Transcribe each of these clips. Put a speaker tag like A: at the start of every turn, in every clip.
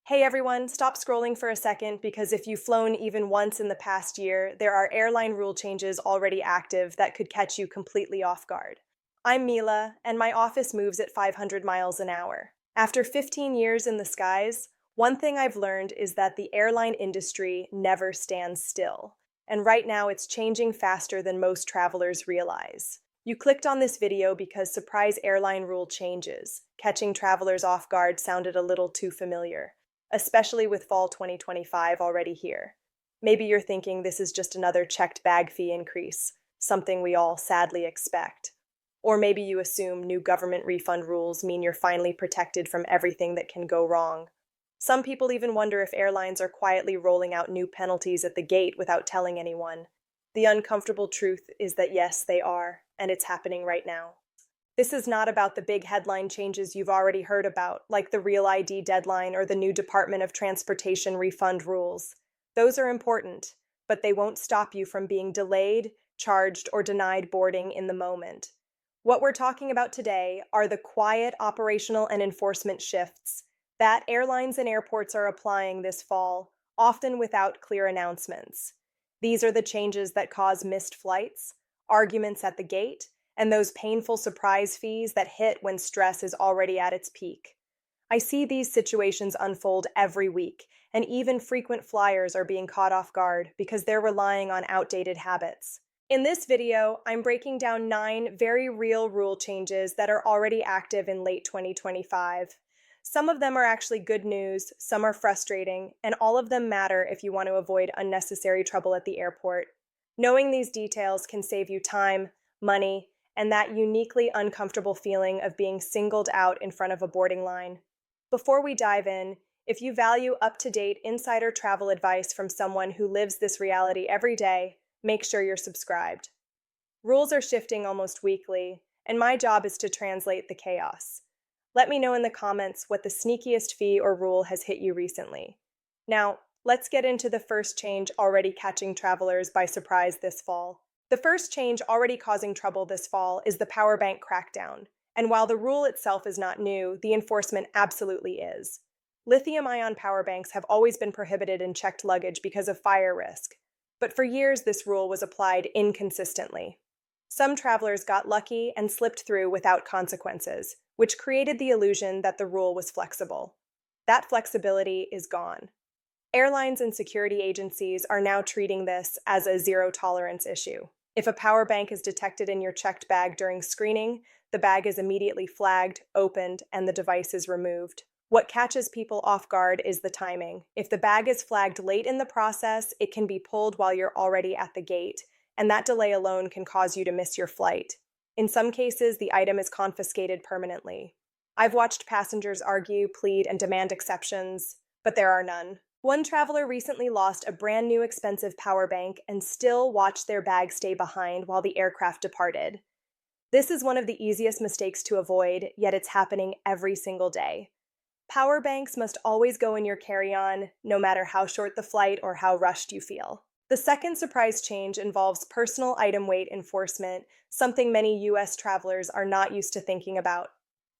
A: Hey everyone, stop scrolling for a second because if you've flown even once in the past year, there are airline rule changes already active that could catch you completely off guard. I'm Mila, and my office moves at 500 miles an hour. After 15 years in the skies, one thing I've learned is that the airline industry never stands still. And right now it's changing faster than most travelers realize. You clicked on this video because surprise airline rule changes. Catching travelers off guard sounded a little too familiar, especially with fall 2025 already here. Maybe you're thinking this is just another checked bag fee increase, something we all sadly expect. Or maybe you assume new government refund rules mean you're finally protected from everything that can go wrong. Some people even wonder if airlines are quietly rolling out new penalties at the gate without telling anyone. The uncomfortable truth is that yes, they are, and it's happening right now. This is not about the big headline changes you've already heard about, like the Real ID deadline or the new Department of Transportation refund rules. Those are important, but they won't stop you from being delayed, charged, or denied boarding in the moment. What we're talking about today are the quiet operational and enforcement shifts that airlines and airports are applying this fall, often without clear announcements. These are the changes that cause missed flights, arguments at the gate, and those painful surprise fees that hit when stress is already at its peak. I see these situations unfold every week, and even frequent flyers are being caught off guard because they're relying on outdated habits. In this video, I'm breaking down 9 very real rule changes that are already active in late 2025. Some of them are actually good news, some are frustrating, and all of them matter if you want to avoid unnecessary trouble at the airport. Knowing these details can save you time, money, and that uniquely uncomfortable feeling of being singled out in front of a boarding line. Before we dive in, if you value up-to-date insider travel advice from someone who lives this reality every day, make sure you're subscribed. Rules are shifting almost weekly, and my job is to translate the chaos. Let me know in the comments what the sneakiest fee or rule has hit you recently. Now, let's get into the first change already catching travelers by surprise this fall. The first change already causing trouble this fall is the power bank crackdown, and while the rule itself is not new, the enforcement absolutely is. Lithium-ion power banks have always been prohibited in checked luggage because of fire risk, but for years this rule was applied inconsistently. Some travelers got lucky and slipped through without consequences, which created the illusion that the rule was flexible. That flexibility is gone. Airlines and security agencies are now treating this as a zero-tolerance issue. If a power bank is detected in your checked bag during screening, the bag is immediately flagged, opened, and the device is removed. What catches people off guard is the timing. If the bag is flagged late in the process, it can be pulled while you're already at the gate, and that delay alone can cause you to miss your flight. In some cases, the item is confiscated permanently. I've watched passengers argue, plead, and demand exceptions, but there are none. One traveler recently lost a brand new expensive power bank and still watched their bag stay behind while the aircraft departed. This is one of the easiest mistakes to avoid, yet it's happening every single day. Power banks must always go in your carry-on, no matter how short the flight or how rushed you feel. The second surprise change involves personal item weight enforcement, something many U.S. travelers are not used to thinking about.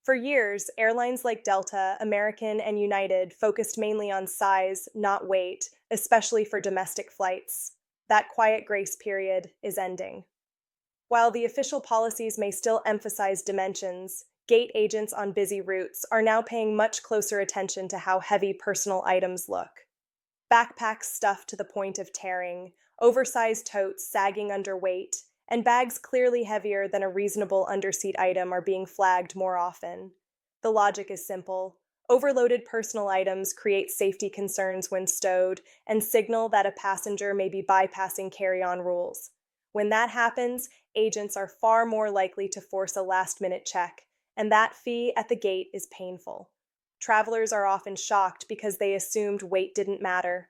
A: For years, airlines like Delta, American, and United focused mainly on size, not weight, especially for domestic flights. That quiet grace period is ending. While the official policies may still emphasize dimensions, gate agents on busy routes are now paying much closer attention to how heavy personal items look. Backpacks stuffed to the point of tearing, oversized totes sagging under weight, and bags clearly heavier than a reasonable underseat item are being flagged more often. The logic is simple. Overloaded personal items create safety concerns when stowed and signal that a passenger may be bypassing carry-on rules. When that happens, agents are far more likely to force a last-minute check, and that fee at the gate is painful. Travelers are often shocked because they assumed weight didn't matter.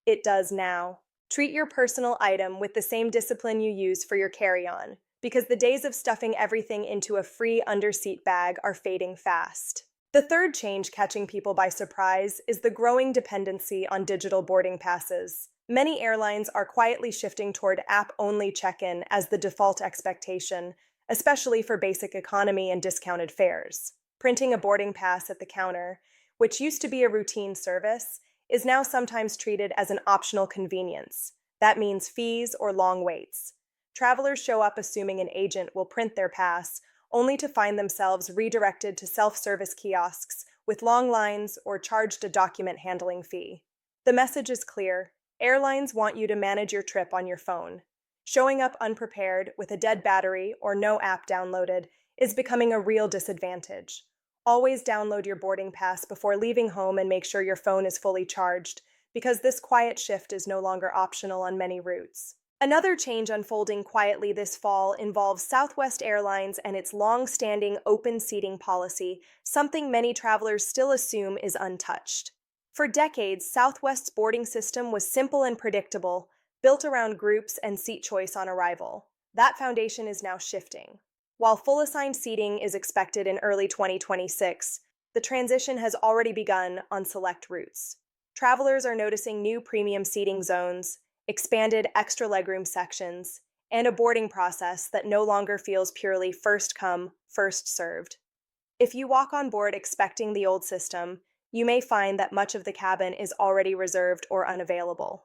A: It does now. Treat your personal item with the same discipline you use for your carry-on, because the days of stuffing everything into a free underseat bag are fading fast. The third change catching people by surprise is the growing dependency on digital boarding passes. Many airlines are quietly shifting toward app-only check-in as the default expectation, especially for basic economy and discounted fares. Printing a boarding pass at the counter, which used to be a routine service, is now sometimes treated as an optional convenience. That means fees or long waits. Travelers show up assuming an agent will print their pass, only to find themselves redirected to self-service kiosks with long lines or charged a document handling fee. The message is clear. Airlines want you to manage your trip on your phone. Showing up unprepared with a dead battery or no app downloaded is becoming a real disadvantage. Always download your boarding pass before leaving home and make sure your phone is fully charged, because this quiet shift is no longer optional on many routes. Another change unfolding quietly this fall involves Southwest Airlines and its long-standing open seating policy, something many travelers still assume is untouched. For decades, Southwest's boarding system was simple and predictable, built around groups and seat choice on arrival. That foundation is now shifting. While full assigned seating is expected in early 2026, the transition has already begun on select routes. Travelers are noticing new premium seating zones, expanded extra legroom sections, and a boarding process that no longer feels purely first come, first served. If you walk on board expecting the old system, you may find that much of the cabin is already reserved or unavailable.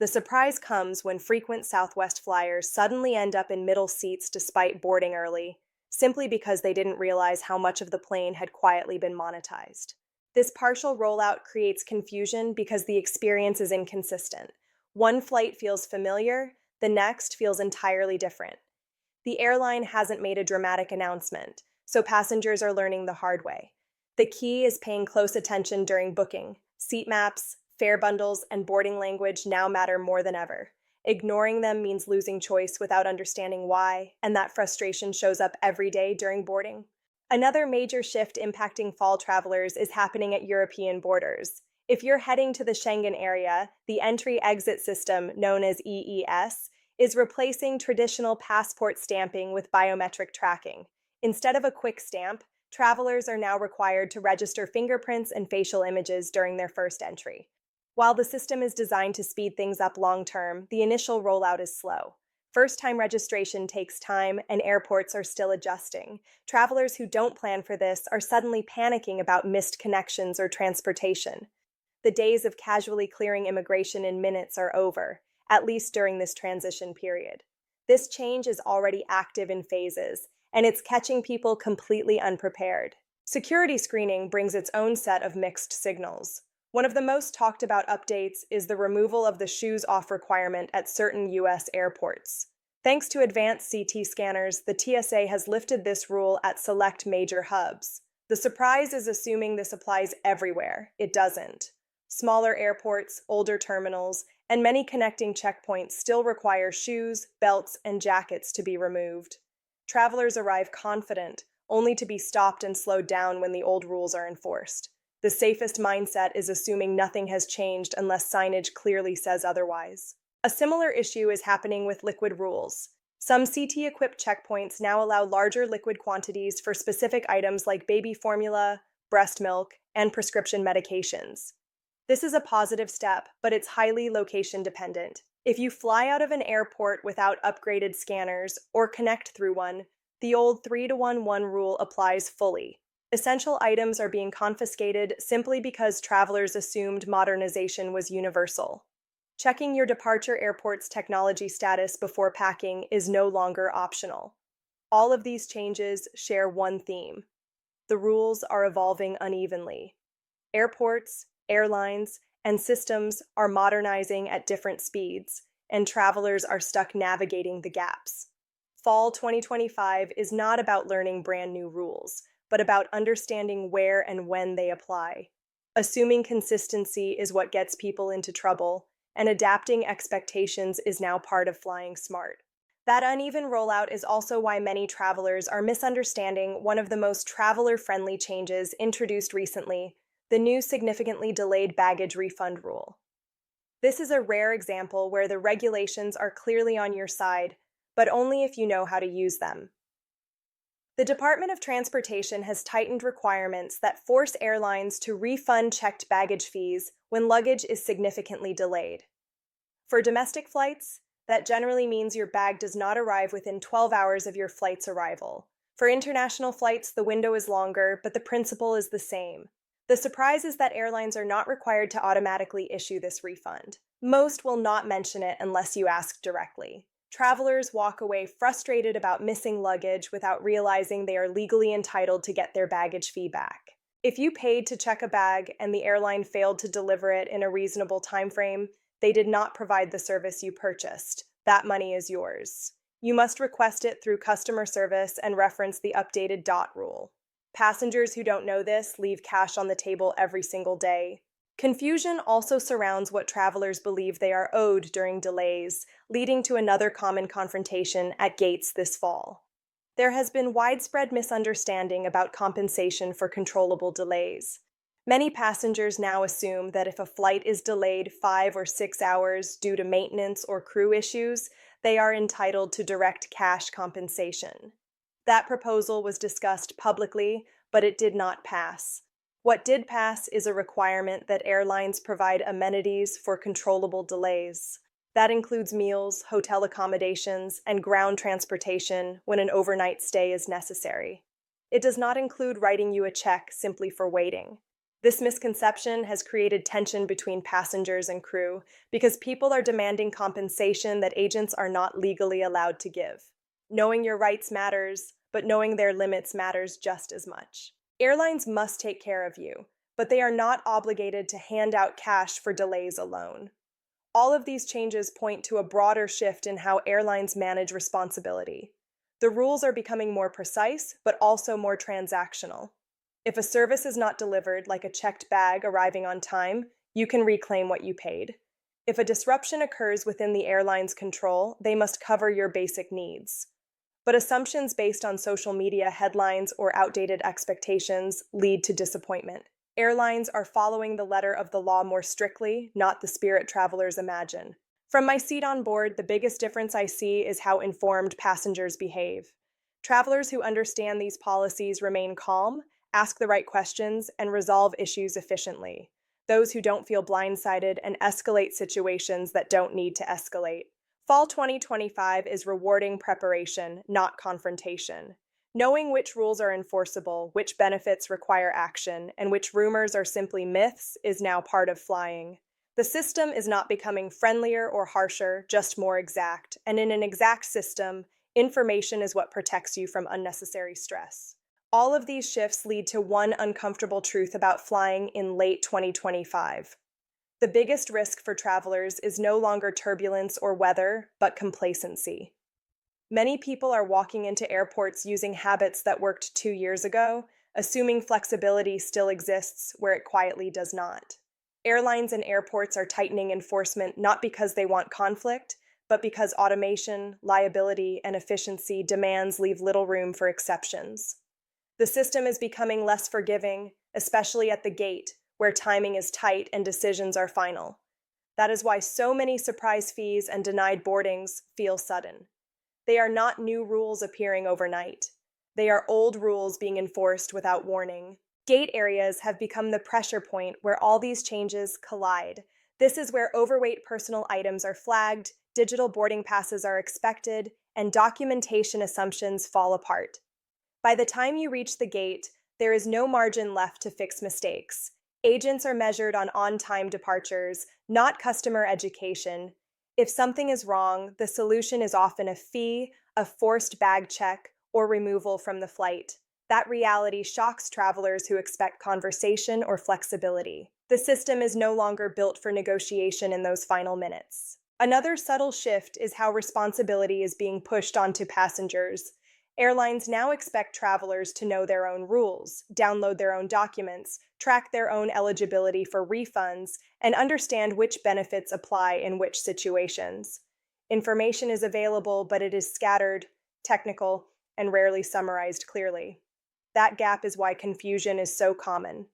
A: The surprise comes when frequent Southwest flyers suddenly end up in middle seats despite boarding early, simply because they didn't realize how much of the plane had quietly been monetized. This partial rollout creates confusion because the experience is inconsistent. One flight feels familiar, the next feels entirely different. The airline hasn't made a dramatic announcement, so passengers are learning the hard way. The key is paying close attention during booking. Seat maps, fare bundles, and boarding language now matter more than ever. Ignoring them means losing choice without understanding why, and that frustration shows up every day during boarding. Another major shift impacting fall travelers is happening at European borders. If you're heading to the Schengen area, the entry-exit system, known as EES, is replacing traditional passport stamping with biometric tracking. Instead of a quick stamp, travelers are now required to register fingerprints and facial images during their first entry. While the system is designed to speed things up long-term, the initial rollout is slow. First-time registration takes time, and airports are still adjusting. Travelers who don't plan for this are suddenly panicking about missed connections or transportation. The days of casually clearing immigration in minutes are over, at least during this transition period. This change is already active in phases, and it's catching people completely unprepared. Security screening brings its own set of mixed signals. One of the most talked about updates is the removal of the shoes off requirement at certain U.S. airports. Thanks to advanced CT scanners, the TSA has lifted this rule at select major hubs. The surprise is assuming this applies everywhere. It doesn't. Smaller airports, older terminals, and many connecting checkpoints still require shoes, belts, and jackets to be removed. Travelers arrive confident, only to be stopped and slowed down when the old rules are enforced. The safest mindset is assuming nothing has changed unless signage clearly says otherwise. A similar issue is happening with liquid rules. Some CT-equipped checkpoints now allow larger liquid quantities for specific items like baby formula, breast milk, and prescription medications. This is a positive step, but it's highly location-dependent. If you fly out of an airport without upgraded scanners or connect through one, the old 3-to-1 rule applies fully. Essential items are being confiscated simply because travelers assumed modernization was universal. Checking your departure airport's technology status before packing is no longer optional. All of these changes share one theme. The rules are evolving unevenly. Airports, airlines, and systems are modernizing at different speeds, and travelers are stuck navigating the gaps. Fall 2025 is not about learning brand new rules, but about understanding where and when they apply. Assuming consistency is what gets people into trouble, and adapting expectations is now part of flying smart. That uneven rollout is also why many travelers are misunderstanding one of the most traveler-friendly changes introduced recently, the new significantly delayed baggage refund rule. This is a rare example where the regulations are clearly on your side, but only if you know how to use them. The Department of Transportation has tightened requirements that force airlines to refund checked baggage fees when luggage is significantly delayed. For domestic flights, that generally means your bag does not arrive within 12 hours of your flight's arrival. For international flights, the window is longer, but the principle is the same. The surprise is that airlines are not required to automatically issue this refund. Most will not mention it unless you ask directly. Travelers walk away frustrated about missing luggage without realizing they are legally entitled to get their baggage fee back. If you paid to check a bag and the airline failed to deliver it in a reasonable time frame, they did not provide the service you purchased. That money is yours. You must request it through customer service and reference the updated DOT rule. Passengers who don't know this leave cash on the table every single day. Confusion also surrounds what travelers believe they are owed during delays, leading to another common confrontation at gates this fall. There has been widespread misunderstanding about compensation for controllable delays. Many passengers now assume that if a flight is delayed 5 or 6 hours due to maintenance or crew issues, they are entitled to direct cash compensation. That proposal was discussed publicly, but it did not pass. What did pass is a requirement that airlines provide amenities for controllable delays. That includes meals, hotel accommodations, and ground transportation when an overnight stay is necessary. It does not include writing you a check simply for waiting. This misconception has created tension between passengers and crew because people are demanding compensation that agents are not legally allowed to give. Knowing your rights matters, but knowing their limits matters just as much. Airlines must take care of you, but they are not obligated to hand out cash for delays alone. All of these changes point to a broader shift in how airlines manage responsibility. The rules are becoming more precise, but also more transactional. If a service is not delivered, like a checked bag arriving on time, you can reclaim what you paid. If a disruption occurs within the airline's control, they must cover your basic needs. But assumptions based on social media headlines or outdated expectations lead to disappointment. Airlines are following the letter of the law more strictly, not the spirit travelers imagine. From my seat on board, the biggest difference I see is how informed passengers behave. Travelers who understand these policies remain calm, ask the right questions, and resolve issues efficiently. Those who don't feel blindsided and escalate situations that don't need to escalate. Fall 2025 is rewarding preparation, not confrontation. Knowing which rules are enforceable, which benefits require action, and which rumors are simply myths is now part of flying. The system is not becoming friendlier or harsher, just more exact, and in an exact system, information is what protects you from unnecessary stress. All of these shifts lead to one uncomfortable truth about flying in late 2025. The biggest risk for travelers is no longer turbulence or weather, but complacency. Many people are walking into airports using habits that worked 2 years ago, assuming flexibility still exists where it quietly does not. Airlines and airports are tightening enforcement not because they want conflict, but because automation, liability, and efficiency demands leave little room for exceptions. The system is becoming less forgiving, especially at the gate, where timing is tight and decisions are final. That is why so many surprise fees and denied boardings feel sudden. They are not new rules appearing overnight. They are old rules being enforced without warning. Gate areas have become the pressure point where all these changes collide. This is where overweight personal items are flagged, digital boarding passes are expected, and documentation assumptions fall apart. By the time you reach the gate, there is no margin left to fix mistakes. Agents are measured on-time departures, not customer education. If something is wrong, the solution is often a fee, a forced bag check, or removal from the flight. That reality shocks travelers who expect conversation or flexibility. The system is no longer built for negotiation in those final minutes. Another subtle shift is how responsibility is being pushed onto passengers. Airlines now expect travelers to know their own rules, download their own documents, track their own eligibility for refunds, and understand which benefits apply in which situations. Information is available, but it is scattered, technical, and rarely summarized clearly. That gap is why confusion is so common.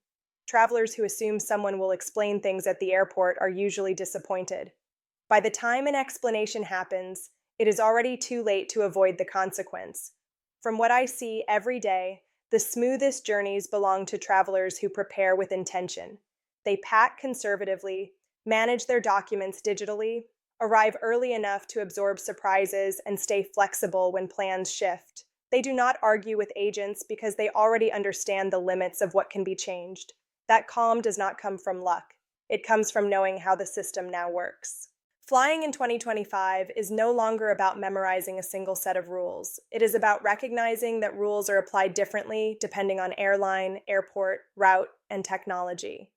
A: Travelers who assume someone will explain things at the airport are usually disappointed. By the time an explanation happens, it is already too late to avoid the consequence. From what I see every day, the smoothest journeys belong to travelers who prepare with intention. They pack conservatively, manage their documents digitally, arrive early enough to absorb surprises, and stay flexible when plans shift. They do not argue with agents because they already understand the limits of what can be changed. That calm does not come from luck. It comes from knowing how the system now works. Flying in 2025 is no longer about memorizing a single set of rules. It is about recognizing that rules are applied differently depending on airline, airport, route, and technology.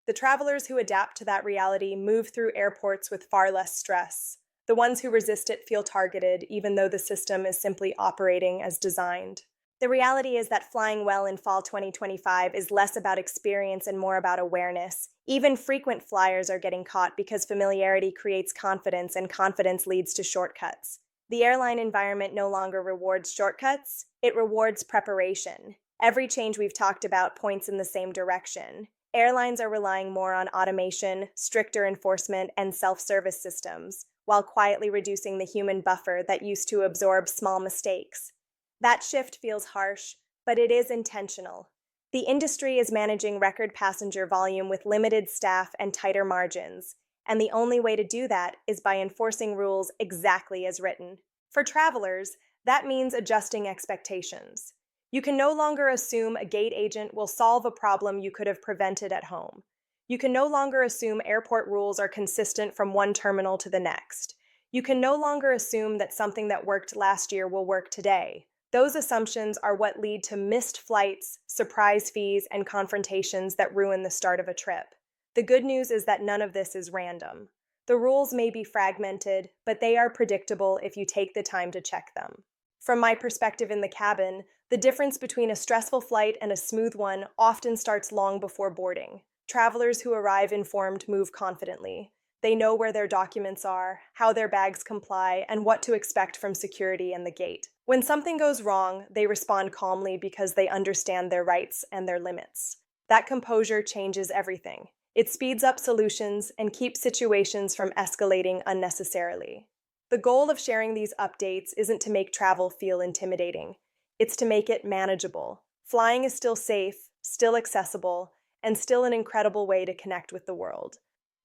A: The travelers who adapt to that reality move through airports with far less stress. The ones who resist it feel targeted, even though the system is simply operating as designed. The reality is that flying well in fall 2025 is less about experience and more about awareness. Even frequent flyers are getting caught because familiarity creates confidence, and confidence leads to shortcuts. The airline environment no longer rewards shortcuts, it rewards preparation. Every change we've talked about points in the same direction. Airlines are relying more on automation, stricter enforcement, and self-service systems, while quietly reducing the human buffer that used to absorb small mistakes. That shift feels harsh, but it is intentional. The industry is managing record passenger volume with limited staff and tighter margins, and the only way to do that is by enforcing rules exactly as written. For travelers, that means adjusting expectations. You can no longer assume a gate agent will solve a problem you could have prevented at home. You can no longer assume airport rules are consistent from one terminal to the next. You can no longer assume that something that worked last year will work today. Those assumptions are what lead to missed flights, surprise fees, and confrontations that ruin the start of a trip. The good news is that none of this is random. The rules may be fragmented, but they are predictable if you take the time to check them. From my perspective in the cabin, the difference between a stressful flight and a smooth one often starts long before boarding. Travelers who arrive informed move confidently. They know where their documents are, how their bags comply, and what to expect from security and the gate. When something goes wrong, they respond calmly because they understand their rights and their limits. That composure changes everything. It speeds up solutions and keeps situations from escalating unnecessarily. The goal of sharing these updates isn't to make travel feel intimidating. It's to make it manageable. Flying is still safe, still accessible, and still an incredible way to connect with the world.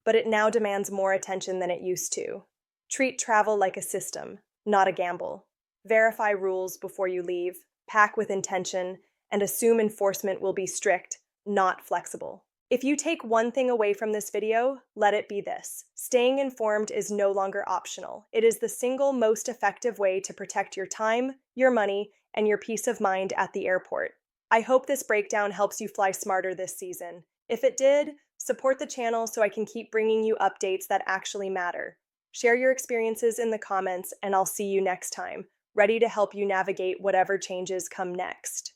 A: But it now demands more attention than it used to. Treat travel like a system, not a gamble. Verify rules before you leave, pack with intention, and assume enforcement will be strict, not flexible. If you take one thing away from this video, let it be this. Staying informed is no longer optional. It is the single most effective way to protect your time, your money, and your peace of mind at the airport. I hope this breakdown helps you fly smarter this season. If it did, support the channel so I can keep bringing you updates that actually matter. Share your experiences in the comments, and I'll see you next time, ready to help you navigate whatever changes come next.